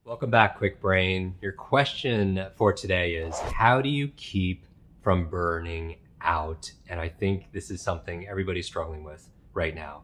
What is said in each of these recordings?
Welcome back, Quick Brain. Your question for today is, how do you keep from burning out? And I think this is something everybody's struggling with right now.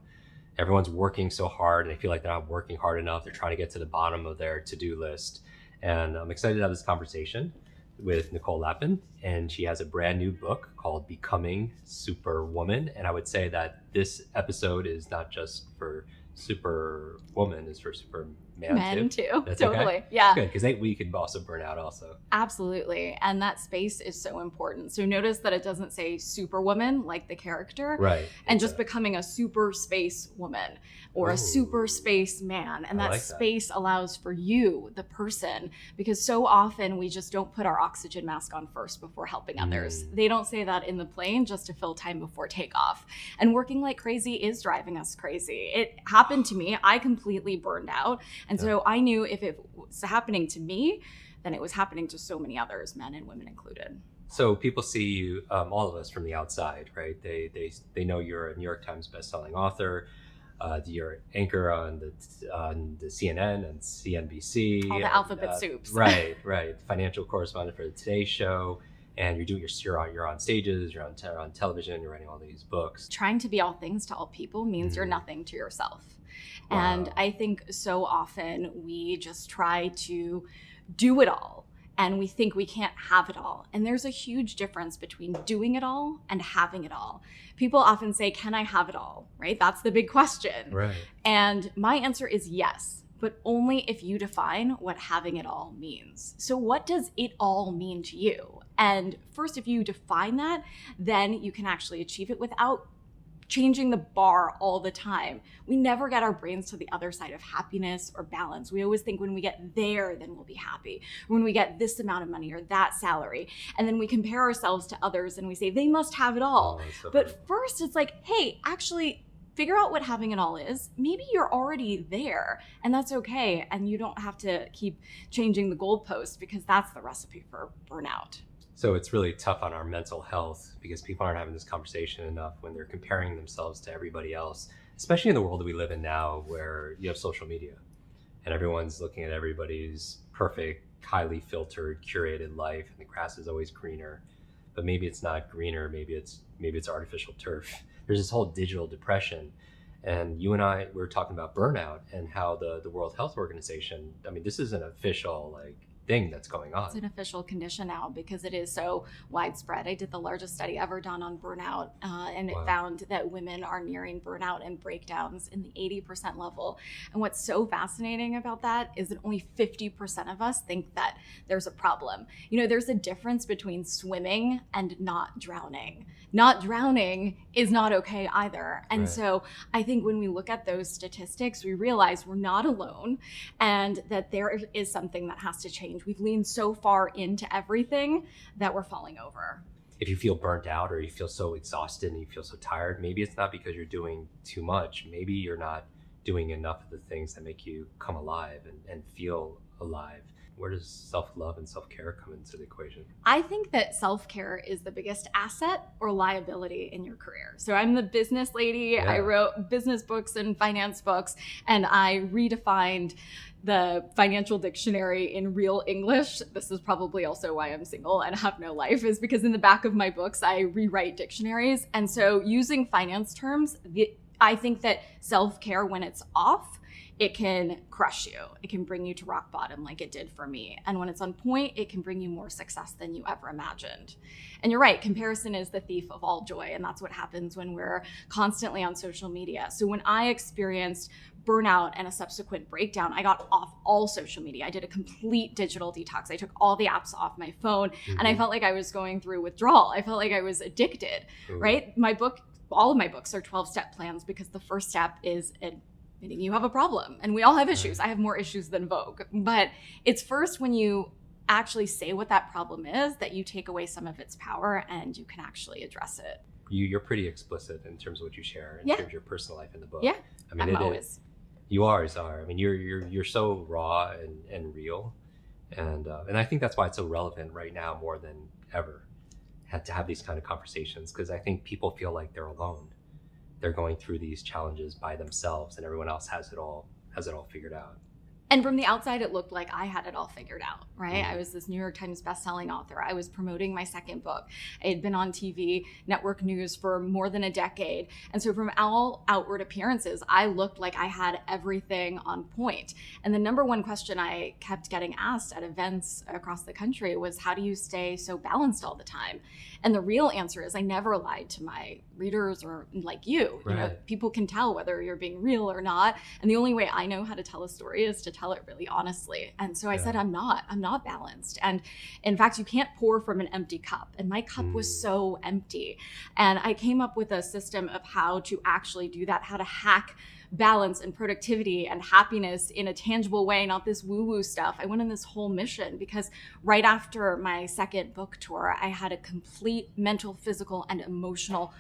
Everyone's working so hard and they feel like they're not working hard enough. They're trying to get to the bottom of their to-do list. And I'm excited to have this conversation with Nicole Lapin. And she has a brand new book called Becoming Superwoman. And I would say that this episode is not just for Superwoman, it's for Superman Men too. That's totally. okay? Yeah. Good, because we could also burn out also. Absolutely. And that space is so important. So notice that it doesn't say superwoman like the character. Right. And just becoming a super space woman or a super space man. And that space allows for you, the person, because so often we just don't put our oxygen mask on first before helping others. They don't say that in the plane just to fill time before takeoff. And working like crazy is driving us crazy. It happened to me. I completely burned out. And so I knew if it was happening to me, then it was happening to so many others, men and women included. So people see you, all of us from the outside, right? They know you're a New York Times bestselling author. You're an anchor on the CNN and CNBC. All the alphabet soups. Right. Financial correspondent for the Today Show. And you're on stages, you're on television, you're writing all these books. Trying to be all things to all people means you're nothing to yourself. Wow. And I think so often we just try to do it all and we think we can't have it all. And there's a huge difference between doing it all and having it all. People often say, can I have it all? Right? That's the big question. Right. And my answer is yes, but only if you define what having it all means. So what does it all mean to you? And first, if you define that, then you can actually achieve it without changing the bar all the time. We never get our brains to the other side of happiness or balance. We always think when we get there, then we'll be happy. When we get this amount of money or that salary. And then we compare ourselves to others and we say, they must have it all. But first it's like, hey, actually figure out what having it all is. Maybe you're already there and that's okay. And you don't have to keep changing the goalpost because that's the recipe for burnout. So it's really tough on our mental health because people aren't having this conversation enough when they're comparing themselves to everybody else, especially in the world that we live in now where you have social media and everyone's looking at everybody's perfect, highly filtered, curated life and the grass is always greener. But maybe it's not greener, maybe it's artificial turf. There's this whole digital depression. And you and I were talking about burnout and how the World Health Organization, I mean, this is an official thing that's going on. It's an official condition now because it is so widespread. I did the largest study ever done on burnout, and it found that women are nearing burnout and breakdowns in the 80% level. And what's so fascinating about that is that only 50% of us think that there's a problem. You know, there's a difference between swimming and not drowning. Not drowning is not okay either. And so I think when we look at those statistics, we realize we're not alone and that there is something that has to change. We've leaned so far into everything that we're falling over. If you feel burnt out or you feel so exhausted and you feel so tired, maybe it's not because you're doing too much. Maybe you're not doing enough of the things that make you come alive and feel alive. Where does self-love and self-care come into the equation? I think that self-care is the biggest asset or liability in your career. So I'm the business lady. Yeah. I wrote business books and finance books, and I redefined the financial dictionary in real English. This is probably also why I'm single and have no life, is because in the back of my books, I rewrite dictionaries. And so using finance terms, I think that self-care, when it's off, it can crush you. It can bring you to rock bottom like it did for me. And when it's on point, it can bring you more success than you ever imagined. And you're right, comparison is the thief of all joy. And that's what happens when we're constantly on social media. So when I experienced burnout and a subsequent breakdown, I got off all social media. I did a complete digital detox. I took all the apps off my phone and I felt like I was going through withdrawal. I felt like I was addicted, right? All of my books are 12-step plans because the first step is admitting you have a problem. And we all have issues. I have more issues than Vogue. But it's first when you actually say what that problem is that you take away some of its power and you can actually address it. You're pretty explicit in terms of what you share in terms of your personal life in the book. Yeah, I mean, you always are. I mean, you're so raw and real. And I think that's why it's so relevant right now more than ever to have these kind of conversations, because I think people feel like they're alone. They're going through these challenges by themselves and everyone else has it all figured out. And from the outside, it looked like I had it all figured out, right? I was this New York Times bestselling author. I was promoting my second book. I had been on TV, network news for more than a decade. And so from all outward appearances, I looked like I had everything on point. And the number one question I kept getting asked at events across the country was, how do you stay so balanced all the time? And the real answer is I never lied to my readers or like you. Right. You know, people can tell whether you're being real or not. And the only way I know how to tell a story is to tell it really honestly. And so I said, I'm not balanced. And in fact, you can't pour from an empty cup. And my cup was so empty. And I came up with a system of how to actually do that, how to hack balance and productivity and happiness in a tangible way, not this woo-woo stuff. I went on this whole mission because right after my second book tour, I had a complete mental, physical, and emotional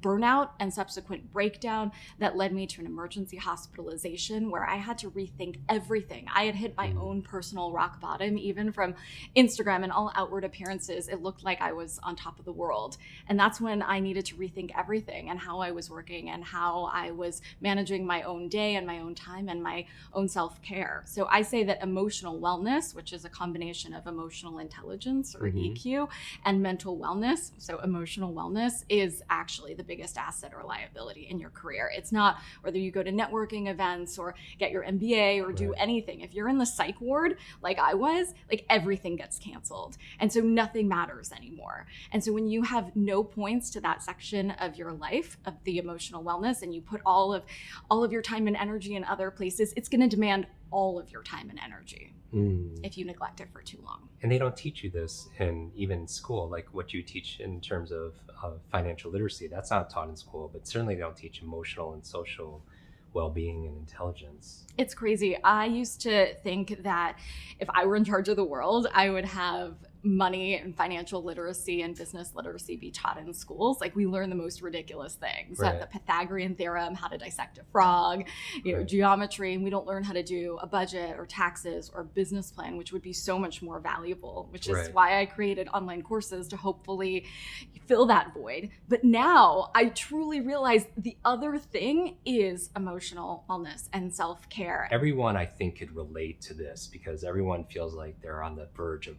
burnout and subsequent breakdown that led me to an emergency hospitalization where I had to rethink everything. I had hit my own personal rock bottom. Even from Instagram and all outward appearances, it looked like I was on top of the world. And that's when I needed to rethink everything and how I was working and how I was managing my own day and my own time and my own self-care. So I say that emotional wellness, which is a combination of emotional intelligence or EQ and mental wellness, so emotional wellness is actually the biggest asset or liability in your career. It's not whether you go to networking events or get your MBA or do anything. If you're in the psych ward, like I was, like everything gets canceled. And so nothing matters anymore. And so when you have no points to that section of your life, of the emotional wellness, and you put all of your time and energy in other places, it's going to demand all of your time and energy if you neglect it for too long. And they don't teach you this in even school, like what you teach in terms of financial literacy. That's not taught in school, but certainly they don't teach emotional and social well-being and intelligence. It's crazy. I used to think that if I were in charge of the world, I would have money and financial literacy and business literacy be taught in schools. Like we learn the most ridiculous things, the Pythagorean theorem, how to dissect a frog, geometry, and we don't learn how to do a budget or taxes or business plan, which would be so much more valuable, which is why I created online courses to hopefully fill that void. But now I truly realize the other thing is emotional wellness and self-care. Everyone, I think, could relate to this because everyone feels like they're on the verge of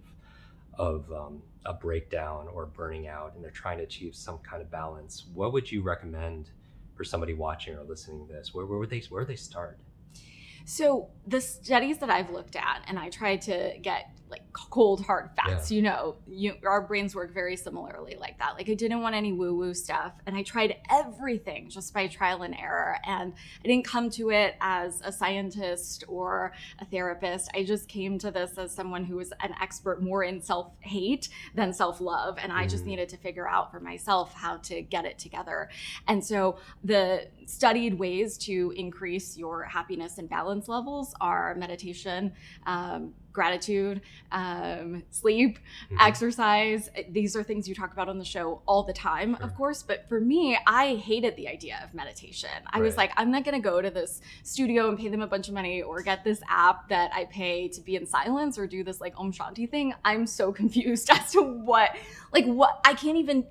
a breakdown or burning out, and they're trying to achieve some kind of balance. What would you recommend for somebody watching or listening to this? Where would they start? So the studies that I've looked at, and I tried to get like cold hard facts, our brains work very similarly like that. Like I didn't want any woo-woo stuff, and I tried everything just by trial and error, and I didn't come to it as a scientist or a therapist. I just came to this as someone who was an expert more in self-hate than self-love, and I just needed to figure out for myself how to get it together. And so the studied ways to increase your happiness and balance levels are meditation, gratitude, sleep, exercise. These are things you talk about on the show all the time, of course. But for me, I hated the idea of meditation. I was like, I'm not going to go to this studio and pay them a bunch of money or get this app that I pay to be in silence or do this like Om Shanti thing. I'm so confused as to what I can't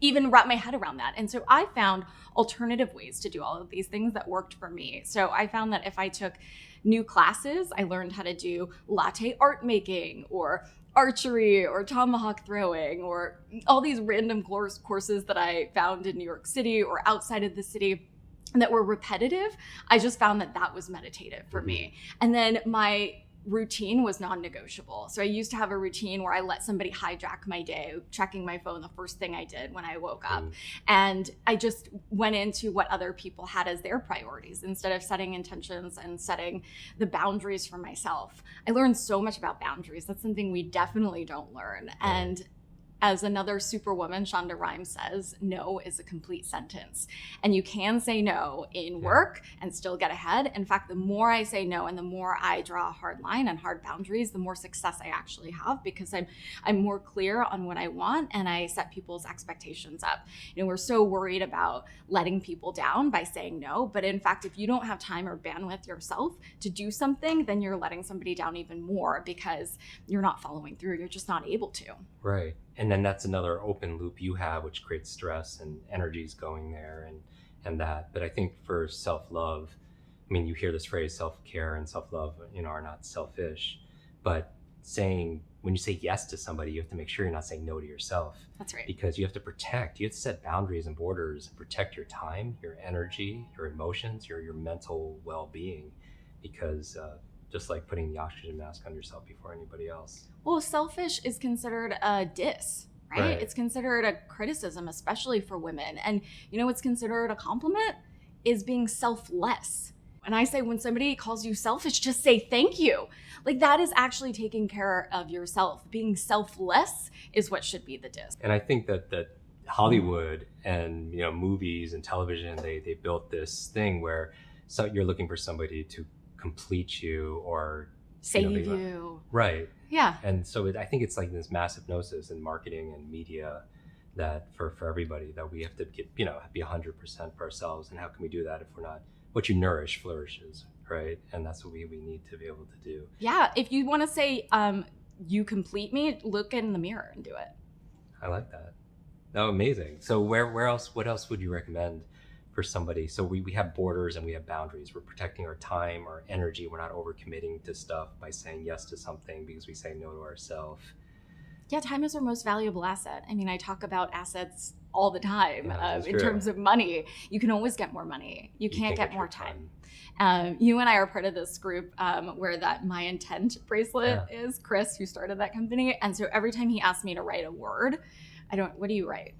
even wrap my head around that. And so I found alternative ways to do all of these things that worked for me. So I found that if I took new classes, I learned how to do latte art making or archery or tomahawk throwing or all these random courses that I found in New York City or outside of the city that were repetitive. I just found that was meditative for me. And then my routine was non-negotiable. So I used to have a routine where I let somebody hijack my day, checking my phone the first thing I did when I woke up. And I just went into what other people had as their priorities instead of setting intentions and setting the boundaries for myself. I learned so much about boundaries. That's something we definitely don't learn. And as another superwoman, Shonda Rhimes says, no is a complete sentence. And you can say no in work and still get ahead. In fact, the more I say no and the more I draw a hard line and hard boundaries, the more success I actually have because I'm more clear on what I want and I set people's expectations up. We're so worried about letting people down by saying no. But in fact, if you don't have time or bandwidth yourself to do something, then you're letting somebody down even more because you're not following through. You're just not able to. Right. And then that's another open loop you have, which creates stress and energies going there and that. But I think for self-love, I mean, you hear this phrase self-care and self-love, are not selfish, but when you say yes to somebody, you have to make sure you're not saying no to yourself. That's right. Because you have to set boundaries and borders and protect your time, your energy, your emotions, your mental well-being, because just like putting the oxygen mask on yourself before anybody else. Well, selfish is considered a diss, right? It's considered a criticism, especially for women. And what's considered a compliment is being selfless. And I say, when somebody calls you selfish, just say thank you. Like, that is actually taking care of yourself. Being selfless is what should be the diss. And I think that Hollywood and movies and television, they built this thing where you're looking for somebody to complete you or save you. Right. Yeah. And so I think it's like this massive gnosis in marketing and media that for everybody, that we have to get, be 100% for ourselves. And how can we do that if we're not? What you nourish flourishes, right? And that's what we need to be able to do. Yeah. If you want to say, you complete me, look in the mirror and do it. I like that. Oh, amazing. So what else would you recommend for somebody? So we have borders and we have boundaries. We're protecting our time, our energy. We're not overcommitting to stuff by saying yes to something because we say no to ourselves. Yeah, time is our most valuable asset. I mean, I talk about assets all the time. In terms of money, you can always get more money. You can't get more time. You and I are part of this group where that My Intent bracelet is, Chris, who started that company. And so every time he asks me to write a word, what do you write?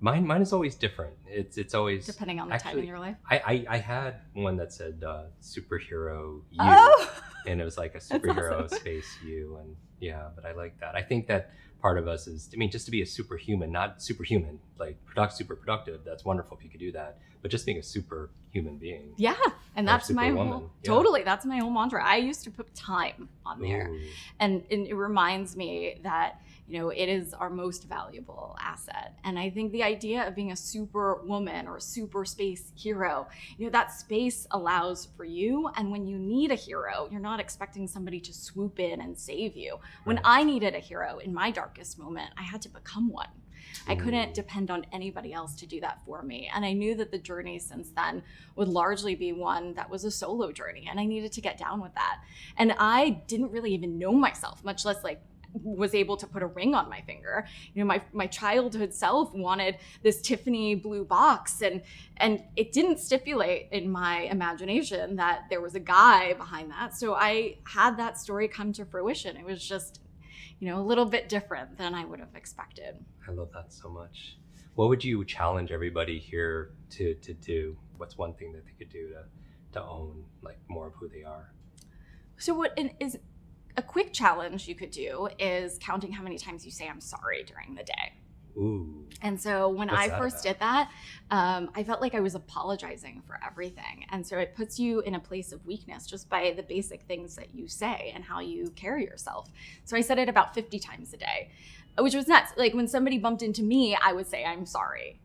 Mine is always different. It's always depending on the time in your life. I had one that said superhero you, and it was like a superhero awesome. Space you, and but I like that. I think that part of us is, just to be a superhuman, not superhuman, like super productive. That's wonderful if you could do that, but just being a superhuman being. Yeah, and that's my whole, totally. That's my whole mantra. I used to put time on there, and it reminds me that it is our most valuable asset. And I think the idea of being a super woman or a super space hero, that space allows for you. And when you need a hero, you're not expecting somebody to swoop in and save you. When I needed a hero in my darkest moment, I had to become one. I couldn't depend on anybody else to do that for me. And I knew that the journey since then would largely be one that was a solo journey. And I needed to get down with that. And I didn't really even know myself, much less was able to put a ring on my finger. My childhood self wanted this Tiffany blue box, and it didn't stipulate in my imagination that there was a guy behind that. So I had that story come to fruition. It was just, a little bit different than I would have expected. I love that so much. What would you challenge everybody here to do? What's one thing that they could do to own more of who they are? So what is a quick challenge you could do is counting how many times you say I'm sorry during the day. Ooh. And so when I first did that, I felt like I was apologizing for everything. And so it puts you in a place of weakness just by the basic things that you say and how you carry yourself. So I said it about 50 times a day, which was nuts. Like when somebody bumped into me, I would say, I'm sorry.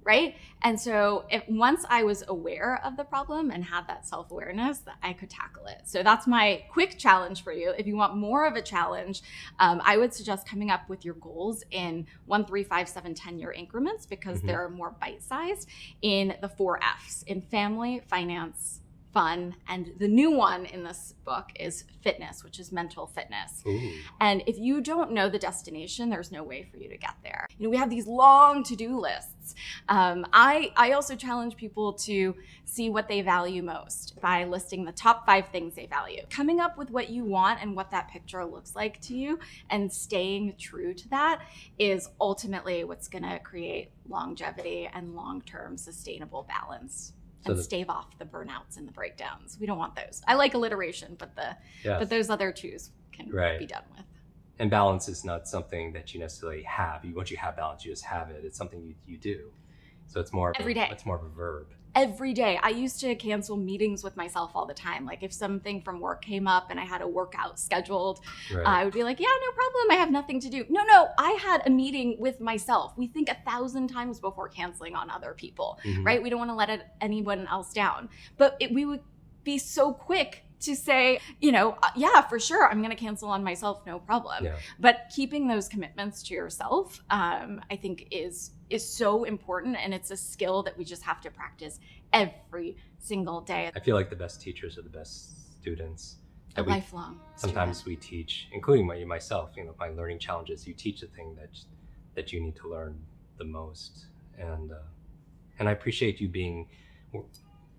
Right? And so once I was aware of the problem and had that self-awareness, I could tackle it. So that's my quick challenge for you. If you want more of a challenge, I would suggest coming up with your goals in 1, 3, 5, 7, 10-year increments, because they're more bite-sized in the 4 Fs, in family, finance, fun, and the new one in this book is fitness, which is mental fitness. Ooh. And if you don't know the destination, there's no way for you to get there. We have these long to-do lists. I also challenge people to see what they value most by listing the top 5 things they value. Coming up with what you want and what that picture looks like to you and staying true to that is ultimately what's going to create longevity and long-term sustainable balance. And stave off the burnouts and the breakdowns. We don't want those. I like alliteration, but but those other twos can be done with. And balance is not something that you necessarily have. Once you have balance, you just have it. It's something you do. So it's more every day. It's more of a verb. Every day. I used to cancel meetings with myself all the time. Like if something from work came up and I had a workout scheduled, I would be like, yeah, no problem. I have nothing to do. No, I had a meeting with myself. We think 1,000 times before canceling on other people, right? We don't want to let anyone else down. But we would be so quick to say, yeah, for sure, I'm going to cancel on myself, no problem. Yeah. But keeping those commitments to yourself, I think is is so important, and it's a skill that we just have to practice every single day. I feel like the best teachers are the best students. A lifelong Sometimes student. we teach, including myself, my learning challenges, you teach the thing that you need to learn the most. And I appreciate you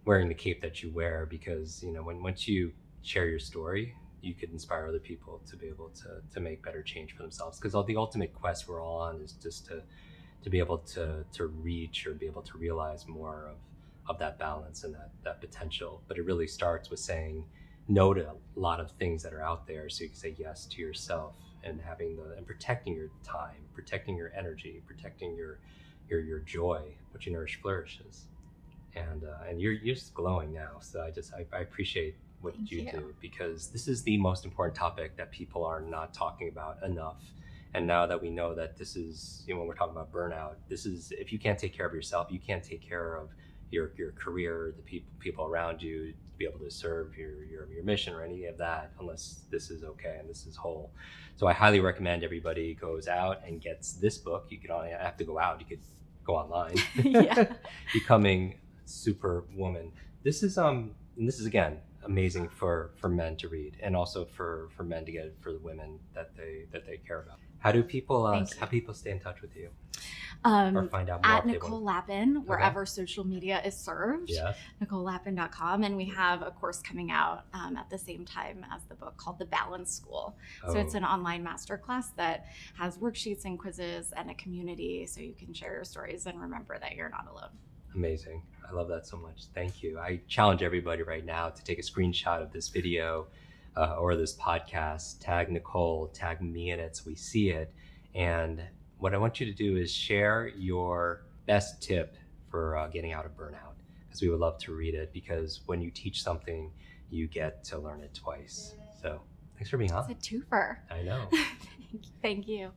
wearing the cape that you wear, because once you share your story, you could inspire other people to be able to make better change for themselves. Because the ultimate quest we're all on is just to be able to reach or be able to realize more of that balance and that potential. But it really starts with saying no to a lot of things that are out there, so you can say yes to yourself, and and protecting your time, protecting your energy, protecting your joy. What you nourish flourishes. And you're just glowing now. So I appreciate what you do, because this is the most important topic that people are not talking about enough. And now that we know that this is, when we're talking about burnout, this is, if you can't take care of yourself, you can't take care of your career, the people around you, to be able to serve your mission or any of that, unless this is okay and this is whole. So I highly recommend everybody goes out and gets this book. You could only have to go out. You could go online. Yeah. Becoming Superwoman. This is again amazing for men to read, and also for men to get, for the women that they care about. How do people stay in touch with you? Or find out more at Nicole Lapin, wherever social media is served. Yes. NicoleLapin.com. And we have a course coming out at the same time as the book, called The Balance School. So it's an online masterclass that has worksheets and quizzes and a community, so you can share your stories and remember that you're not alone. Amazing. I love that so much. Thank you. I challenge everybody right now to take a screenshot of this video or this podcast, tag Nicole, tag me in it so we see it. And what I want you to do is share your best tip for getting out of burnout, because we would love to read it, because when you teach something, you get to learn it twice. So thanks for being on. It's a twofer. I know. Thank you.